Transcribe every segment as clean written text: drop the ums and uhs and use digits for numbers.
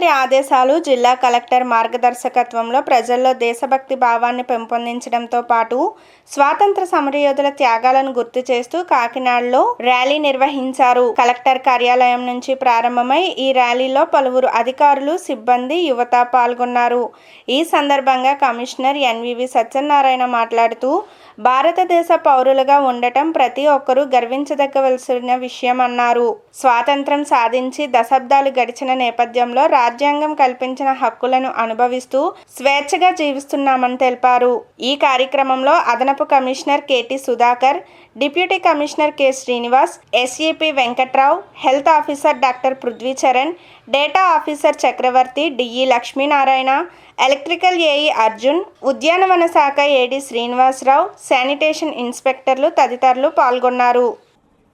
ముఖ్యమంత్రి ఆదేశాలు, జిల్లా కలెక్టర్ మార్గదర్శకత్వంలో ప్రజల్లో దేశభక్తి భావాన్ని పెంపొందించడంతో పాటు స్వాతంత్ర సమరయోధుల త్యాగాలను గుర్తు చేస్తూ కాకినాడలో ర్యాలీ నిర్వహించారు. కలెక్టర్ కార్యాలయం నుంచి ప్రారంభమై ఈ ర్యాలీలో పలువురు అధికారులు, సిబ్బంది, యువత పాల్గొన్నారు. ఈ సందర్భంగా కమిషనర్ ఎన్వివి సత్యనారాయణ మాట్లాడుతూ భారతదేశ పౌరులుగా ఉండటం ప్రతి ఒక్కరూ గర్వించదగ్గవలసిన విషయమన్నారు. స్వాతంత్ర్యం సాధించి దశాబ్దాలు గడిచిన నేపథ్యంలో రాజ్యాంగం కల్పించిన హక్కులను అనుభవిస్తూ స్వేచ్ఛగా జీవిస్తున్నామని తెలిపారు. ఈ కార్యక్రమంలో అదనపు commissioner KT Sudhakar, deputy commissioner K Srinivas, SEP Venkatrao, health officer doctor Prithvicharan, data officer Chakravarthi, DE Lakshminarayana, electrical AE Arjun, ఉద్యానవన శాఖ ఏడి శ్రీనివాసరావు, శానిటేషన్ ఇన్స్పెక్టర్లు తదితరులు పాల్గొన్నారు.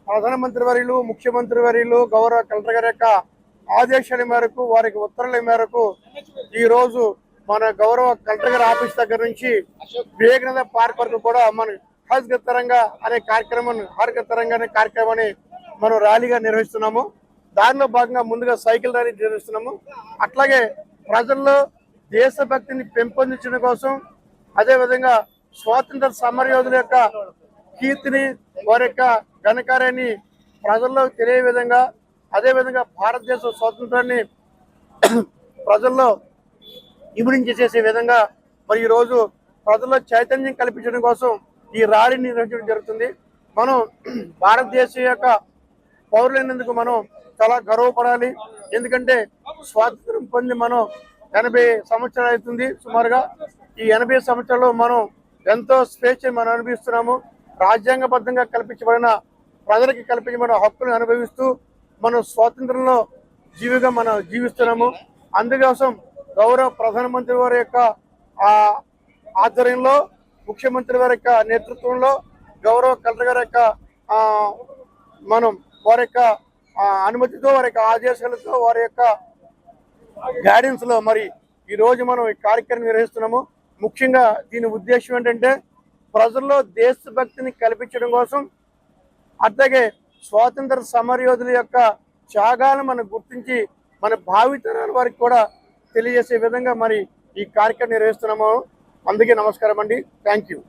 ప్రధానమంత్రి వర్యులు, ముఖ్యమంత్రి వర్యులు, గౌరవ కలెక్టర్ గారి యొక్క ఆదేశాల మేరకు, వారికి ఉత్తర్వుల మేరకు ఈ రోజు మన గౌరవ కలెక్టర్ గారి ఆఫీస్ దగ్గర నుంచి వివేకానంద పార్క్ వరకు కూడా మన హజ్ తిరంగా అనే కార్యక్రమాన్ని మనం ర్యాలీగా నిర్వహిస్తున్నాము. దానిలో భాగంగా ముందుగా సైకిల్ ర్యాలీ నిర్వహిస్తున్నాము. అట్లాగే ప్రజల్లో దేశభక్తిని పెంపొందించడం కోసం, అదేవిధంగా స్వాతంత్ర సమరయోధుల యొక్క కీర్తిని, వారి యొక్క ఘనకార్యాన్ని ప్రజల్లో తెలియ విధంగా, అదేవిధంగా భారతదేశ స్వాతంత్రాన్ని ప్రజల్లో ఇమిడించేసే విధంగా మరి ఈరోజు ప్రజల్లో చైతన్యం కల్పించడం కోసం ఈ ర్యాలీ నిర్వహించడం జరుగుతుంది. మనం భారతదేశం యొక్క పౌరులైనందుకు మనం చాలా గర్వపడాలి. ఎందుకంటే స్వాతంత్రం పొంది మనం 80 సంవత్సరాలు అవుతుంది సుమారుగా. ఈ 80 సంవత్సరాల్లో మనం ఎంతో స్వేచ్ఛ మనం అనుభవిస్తున్నాము. రాజ్యాంగబద్ధంగా కల్పించబడిన, ప్రజలకి కల్పించబడిన హక్కులను అనుభవిస్తూ మనం స్వాతంత్రంలో మనం జీవిస్తున్నాము. అందుకోసం గౌరవ ప్రధానమంత్రి వారి యొక్క ఆధ్వర్యంలో, ముఖ్యమంత్రి వారి యొక్క నేతృత్వంలో, గౌరవ కలెక్టర్ గారి యొక్క వారి యొక్క అనుమతితో, వారి యొక్క ఆదేశాలతో, వారి యొక్క గైడెన్స్ లో మరి ఈ రోజు మనం ఈ కార్యక్రమం నిర్వహిస్తున్నాము. ముఖ్యంగా దీని ఉద్దేశం ఏంటంటే ప్రజల్లో దేశభక్తిని కల్పించడం కోసం, అట్లాగే స్వాతంత్ర సమరయోధుల యొక్క త్యాగాలను మనం గుర్తించి మన భావితరాల వారికి కూడా తెలియజేసే విధంగా మరి ఈ కార్యక్రమం నిర్వహిస్తున్నాము. అందుకే నమస్కారం అండి. Thank you.